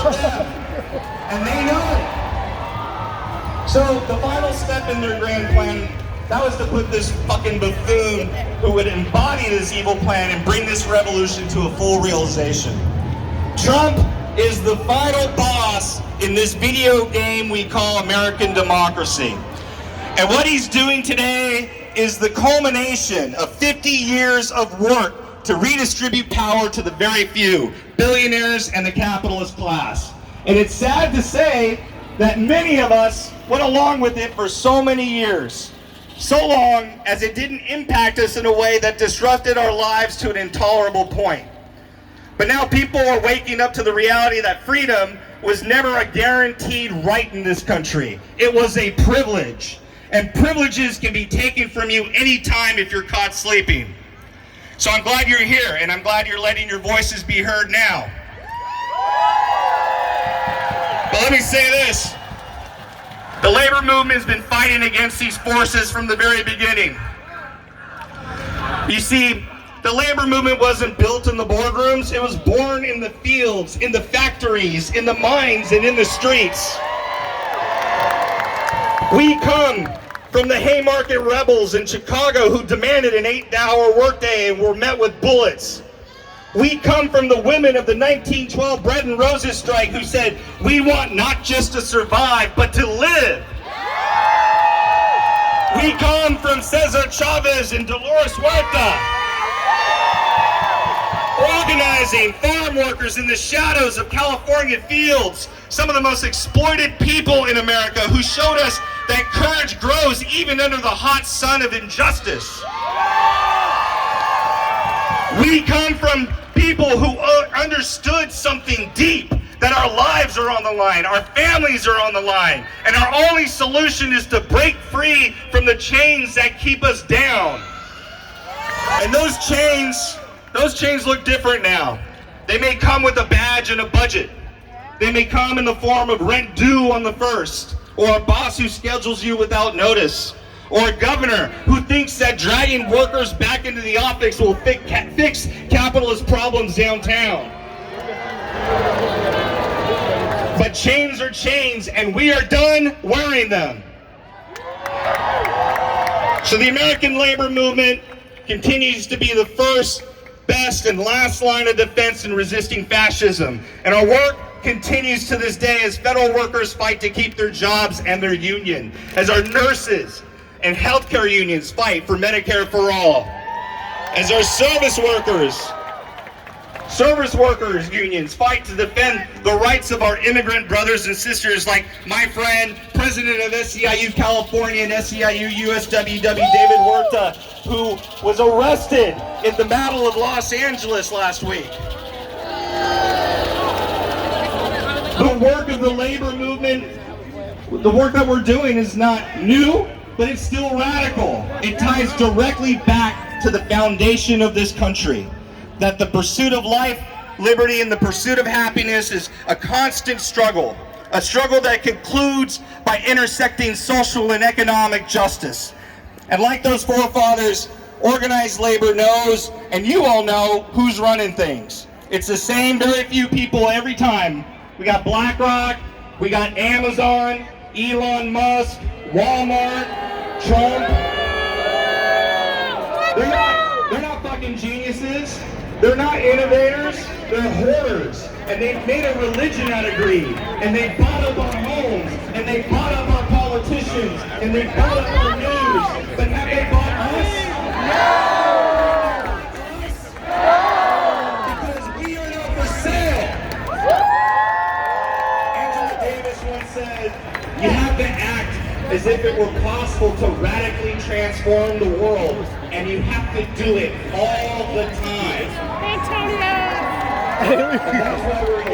about them. And they know it. So the final step in their grand plan, that was to put this fucking buffoon who would embody this evil plan and bring this revolution to a full realization. Trump is the final boss in this video game we call American democracy. And what he's doing today is the culmination of 50 years of work to redistribute power to the very few, billionaires and the capitalist class. And it's sad to say that many of us went along with it for so many years, so long as it didn't impact us in a way that disrupted our lives to an intolerable point. But now people are waking up to the reality that freedom was never a guaranteed right in this country. It was a privilege. And privileges can be taken from you anytime if you're caught sleeping. So I'm glad you're here, and I'm glad you're letting your voices be heard now. But let me say this. The labor movement has been fighting against these forces from the very beginning. You see, the labor movement wasn't built in the boardrooms. It was born in the fields, in the factories, in the mines, and in the streets. We come from the Haymarket rebels in Chicago who demanded an 8-hour workday and were met with bullets. We come from the women of the 1912 Bread and Roses strike who said, we want not just to survive, but to live. We come from Cesar Chavez and Dolores Huerta, organizing farm workers in the shadows of California fields, some of the most exploited people in America who showed us that courage grows even under the hot sun of injustice. We come from people who understood something deep, that our lives are on the line, our families are on the line, and our only solution is to break free from the chains that keep us down. And those chains look different now. They may come with a badge and a budget. They may come in the form of rent due on the 1st, or a boss who schedules you without notice, or a governor who thinks that dragging workers back into the office will fix capitalist problems downtown. But chains are chains, and we are done wearing them. So the American labor movement continues to be the first, best, and last line of defense in resisting fascism. And our work continues to this day as federal workers fight to keep their jobs and their union, as our nurses and healthcare unions fight for Medicare for all, as our service workers unions fight to defend the rights of our immigrant brothers and sisters, like my friend, president of SEIU California and SEIU USWW, David Huerta, who was arrested in the Battle of Los Angeles last week. The work of the labor movement, the work that we're doing is not new, but it's still radical. It ties directly back to the foundation of this country, that the pursuit of life, liberty, and the pursuit of happiness is a constant struggle, a struggle that concludes by intersecting social and economic justice. And like those forefathers, organized labor knows, and you all know, who's running things. It's the same very few people every time. We got BlackRock, we got Amazon, Elon Musk, Walmart, Trump. They're not fucking geniuses. They're not innovators. They're hoarders. And they've made a religion out of greed. And they bought up our homes. And they bought up our politicians. And they bought up our news. But have they bought us? No! Because we are not for sale. Angela Davis once said, you have to act as if it were possible to radically transform the world, and you have to do it all the time. And that's why we're here.